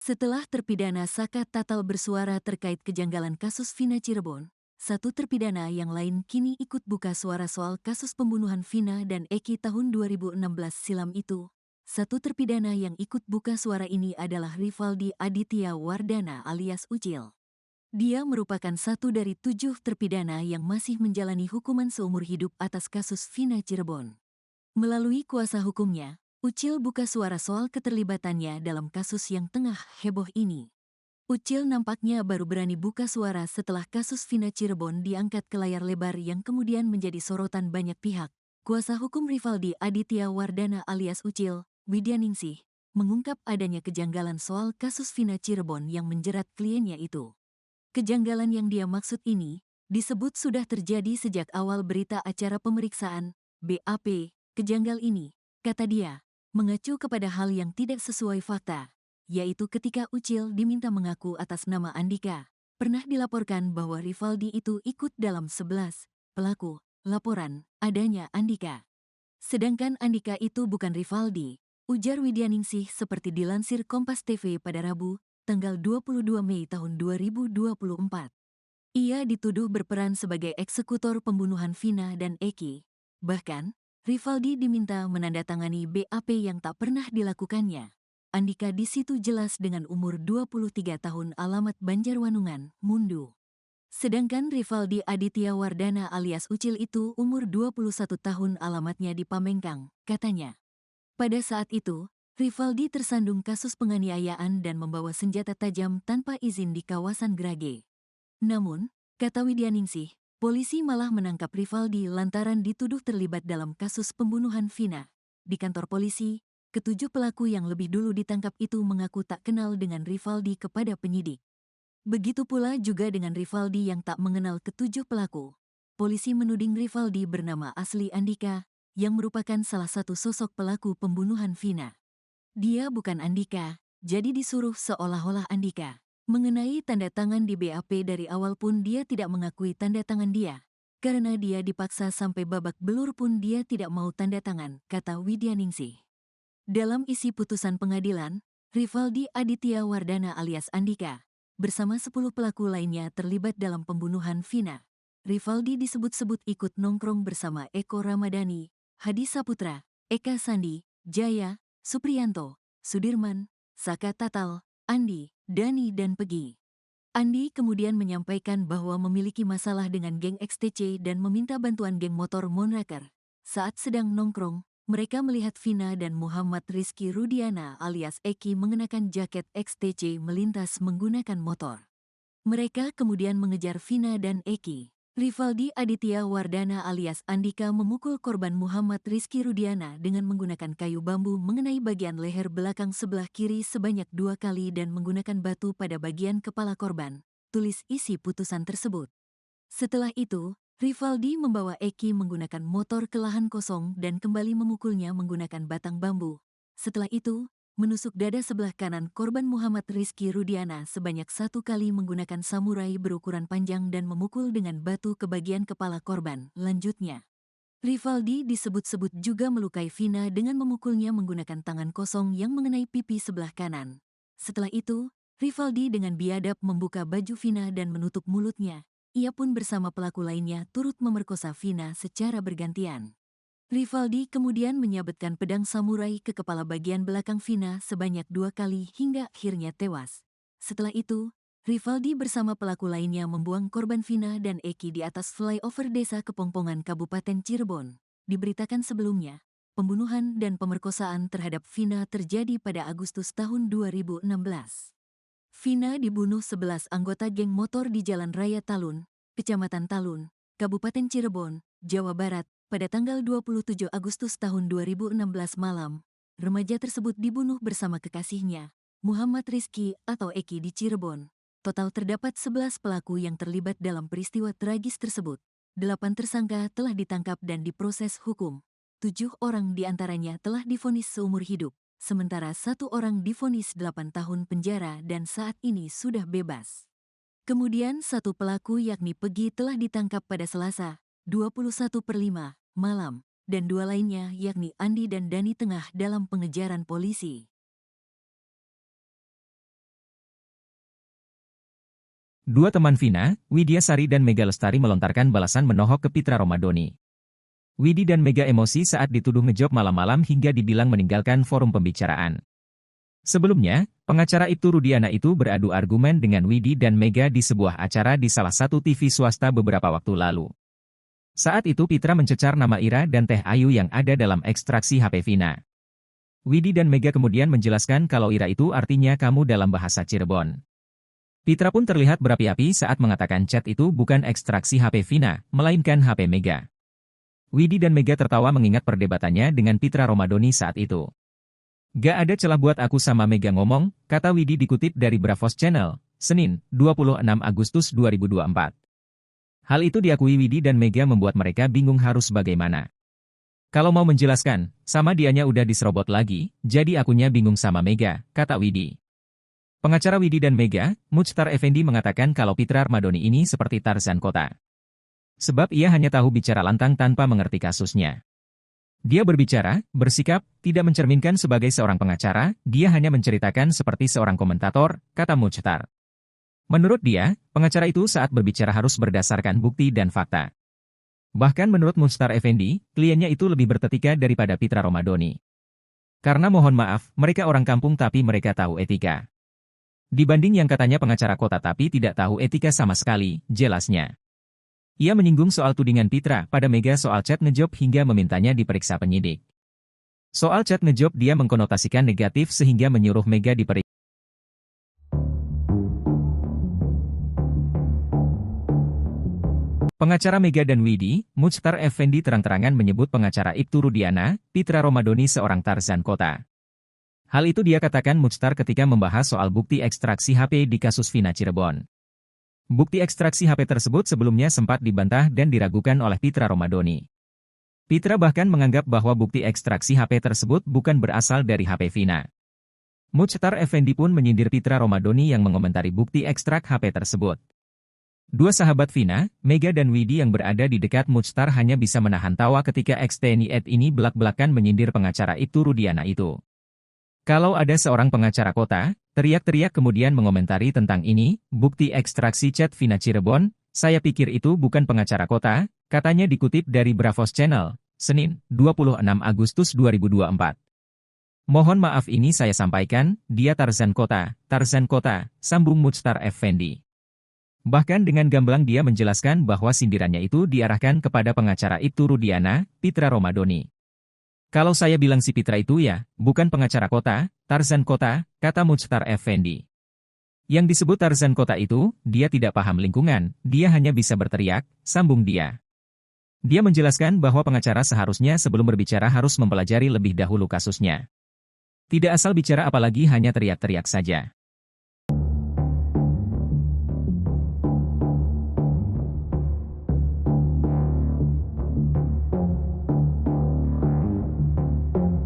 Setelah terpidana Saka Tatal bersuara terkait kejanggalan kasus Vina Cirebon, satu terpidana yang lain kini ikut buka suara soal kasus pembunuhan Vina dan Eki tahun 2016 silam itu. Satu terpidana yang ikut buka suara ini adalah Rivaldi Aditya Wardana alias Ucil. Dia merupakan satu dari 7 terpidana yang masih menjalani hukuman seumur hidup atas kasus Vina Cirebon. Melalui kuasa hukumnya, Ucil buka suara soal keterlibatannya dalam kasus yang tengah heboh ini. Ucil nampaknya baru berani buka suara setelah kasus Vina Cirebon diangkat ke layar lebar yang kemudian menjadi sorotan banyak pihak. Kuasa hukum Rivaldi Aditya Wardana alias Ucil, Widyaningsih, mengungkap adanya kejanggalan soal kasus Vina Cirebon yang menjerat kliennya itu. Kejanggalan yang dia maksud ini disebut sudah terjadi sejak awal berita acara pemeriksaan BAP. Kejanggal ini, kata dia, mengacu kepada hal yang tidak sesuai fakta, yaitu ketika Ucil diminta mengaku atas nama Andika. Pernah dilaporkan bahwa Rivaldi itu ikut dalam 11 pelaku laporan adanya Andika. Sedangkan Andika itu bukan Rivaldi, ujar Widyaningsih seperti dilansir Kompas TV pada Rabu, tanggal 22 Mei tahun 2024. Ia dituduh berperan sebagai eksekutor pembunuhan Vina dan Eki. Bahkan, Rivaldi diminta menandatangani BAP yang tak pernah dilakukannya. Andika di situ jelas dengan umur 23 tahun alamat Banjarwanungan, Mundu. Sedangkan Rivaldi Aditya Wardana alias Ucil itu umur 21 tahun alamatnya di Pamengkang, katanya. Pada saat itu, Rivaldi tersandung kasus penganiayaan dan membawa senjata tajam tanpa izin di kawasan Grage. Namun, kata Widyaningsih, polisi malah menangkap Rivaldi lantaran dituduh terlibat dalam kasus pembunuhan Vina. Di kantor polisi, ketujuh pelaku yang lebih dulu ditangkap itu mengaku tak kenal dengan Rivaldi kepada penyidik. Begitu pula juga dengan Rivaldi yang tak mengenal ketujuh pelaku. Polisi menuding Rivaldi bernama asli Andika, yang merupakan salah satu sosok pelaku pembunuhan Vina. Dia bukan Andika, jadi disuruh seolah-olah Andika. Mengenai tanda tangan di BAP dari awal pun dia tidak mengakui tanda tangan dia. Karena dia dipaksa sampai babak belur pun dia tidak mau tanda tangan, kata Widyaningsih. Dalam isi putusan pengadilan, Rivaldi Aditya Wardana alias Andika, bersama 10 pelaku lainnya terlibat dalam pembunuhan Vina. Rivaldi disebut-sebut ikut nongkrong bersama Eko Ramadhani, Hadi Saputra, Eka Sandi, Jaya, Supriyanto, Sudirman, Saka Tatal, Andi, Dani dan Pegi. Andi kemudian menyampaikan bahwa memiliki masalah dengan geng XTC dan meminta bantuan geng motor Monraker. Saat sedang nongkrong, mereka melihat Vina dan Muhammad Rizky Rudiana alias Eki mengenakan jaket XTC melintas menggunakan motor. Mereka kemudian mengejar Vina dan Eki. Rivaldi Aditya Wardana alias Andika memukul korban Muhammad Rizky Rudiana dengan menggunakan kayu bambu mengenai bagian leher belakang sebelah kiri sebanyak 2 kali dan menggunakan batu pada bagian kepala korban, tulis isi putusan tersebut. Setelah itu, Rivaldi membawa Eki menggunakan motor ke lahan kosong dan kembali memukulnya menggunakan batang bambu. Setelah itu, menusuk dada sebelah kanan korban Muhammad Rizky Rudiana sebanyak 1 kali menggunakan samurai berukuran panjang dan memukul dengan batu ke bagian kepala korban. Lanjutnya, Rivaldi disebut-sebut juga melukai Vina dengan memukulnya menggunakan tangan kosong yang mengenai pipi sebelah kanan. Setelah itu, Rivaldi dengan biadab membuka baju Vina dan menutup mulutnya. Ia pun bersama pelaku lainnya turut memerkosa Vina secara bergantian. Rivaldi kemudian menyabetkan pedang samurai ke kepala bagian belakang Vina sebanyak 2 kali hingga akhirnya tewas. Setelah itu, Rivaldi bersama pelaku lainnya membuang korban Vina dan Eki di atas flyover desa Kepongpongan Kabupaten Cirebon. Diberitakan sebelumnya, pembunuhan dan pemerkosaan terhadap Vina terjadi pada Agustus tahun 2016. Vina dibunuh 11 anggota geng motor di Jalan Raya Talun, Kecamatan Talun, Kabupaten Cirebon, Jawa Barat, pada tanggal 27 Agustus tahun 2016 malam. Remaja tersebut dibunuh bersama kekasihnya, Muhammad Rizky atau Eki di Cirebon. Total terdapat 11 pelaku yang terlibat dalam peristiwa tragis tersebut. 8 tersangka telah ditangkap dan diproses hukum. 7 orang diantaranya telah divonis seumur hidup. Sementara 1 orang divonis 8 tahun penjara dan saat ini sudah bebas. Kemudian 1 pelaku yakni Pegi telah ditangkap pada Selasa, 21/5 malam, dan 2 lainnya yakni Andi dan Dani tengah dalam pengejaran polisi. dua teman Vina, Widya Sari dan Mega Lestari melontarkan balasan menohok ke Pitra Romadhoni. Widi dan Mega emosi saat dituduh ngejob malam-malam hingga dibilang meninggalkan forum pembicaraan. Sebelumnya, pengacara Ibtu Rudiana itu beradu argumen dengan Widi dan Mega di sebuah acara di salah satu TV swasta beberapa waktu lalu. Saat itu Pitra mencecar nama Ira dan Teh Ayu yang ada dalam ekstraksi HP Vina. Widi dan Mega kemudian menjelaskan kalau Ira itu artinya kamu dalam bahasa Cirebon. Pitra pun terlihat berapi-api saat mengatakan chat itu bukan ekstraksi HP Vina, melainkan HP Mega. Widi dan Mega tertawa mengingat perdebatannya dengan Pitra Romadhoni saat itu. Gak ada celah buat aku sama Mega ngomong, kata Widi dikutip dari Bravos Channel, Senin, 26 Agustus 2024. Hal itu diakui Widi dan Mega membuat mereka bingung harus bagaimana. Kalau mau menjelaskan, sama dianya udah diserobot lagi, jadi akunya bingung sama Mega, kata Widi. Pengacara Widi dan Mega, Muchtar Effendi mengatakan kalau Pitra Romadhoni ini seperti Tarzan kota. Sebab ia hanya tahu bicara lantang tanpa mengerti kasusnya. Dia berbicara, bersikap, tidak mencerminkan sebagai seorang pengacara, dia hanya menceritakan seperti seorang komentator, kata Muchtar. Menurut dia, pengacara itu saat berbicara harus berdasarkan bukti dan fakta. Bahkan menurut Muchtar Effendi, kliennya itu lebih bertetika daripada Pitra Romadhoni. Karena mohon maaf, mereka orang kampung tapi mereka tahu etika. Dibanding yang katanya pengacara kota tapi tidak tahu etika sama sekali, jelasnya. Ia menyinggung soal tudingan Pitra pada Mega soal chat ngejob hingga memintanya diperiksa penyidik. Soal chat ngejob dia mengkonotasikan negatif sehingga menyuruh Mega diperiksa. Pengacara Mega dan Widi, Muchtar Effendi terang-terangan menyebut pengacara Ibtu Rudiana, Pitra Romadhoni seorang Tarzan kota. Hal itu dia katakan Muchtar ketika membahas soal bukti ekstraksi HP di kasus Vina Cirebon. Bukti ekstraksi HP tersebut sebelumnya sempat dibantah dan diragukan oleh Pitra Romadhoni. Pitra bahkan menganggap bahwa bukti ekstraksi HP tersebut bukan berasal dari HP Vina. Muchtar Effendi pun menyindir Pitra Romadhoni yang mengomentari bukti ekstrak HP tersebut. Dua sahabat Vina, Mega dan Widi yang berada di dekat Muchtar hanya bisa menahan tawa ketika ex-TNI ini belak-belakan menyindir pengacara Ibtu Rudiana itu. Kalau ada seorang pengacara kota, teriak-teriak kemudian mengomentari tentang ini, bukti ekstraksi chat Vina Cirebon, saya pikir itu bukan pengacara kota, katanya dikutip dari Bravos Channel, Senin, 26 Agustus 2024. Mohon maaf ini saya sampaikan, dia Tarzan kota, sambung Muchtar Effendi. Bahkan dengan gamblang dia menjelaskan bahwa sindirannya itu diarahkan kepada pengacara Ibtu Rudiana, Pitra Romadhoni. Kalau saya bilang si Pitra itu ya, bukan pengacara kota, Tarzan kota, kata Muchtar Effendi. Yang disebut Tarzan kota itu, dia tidak paham lingkungan, dia hanya bisa berteriak, sambung dia. Dia menjelaskan bahwa pengacara seharusnya sebelum berbicara harus mempelajari lebih dahulu kasusnya. Tidak asal bicara apalagi hanya teriak-teriak saja.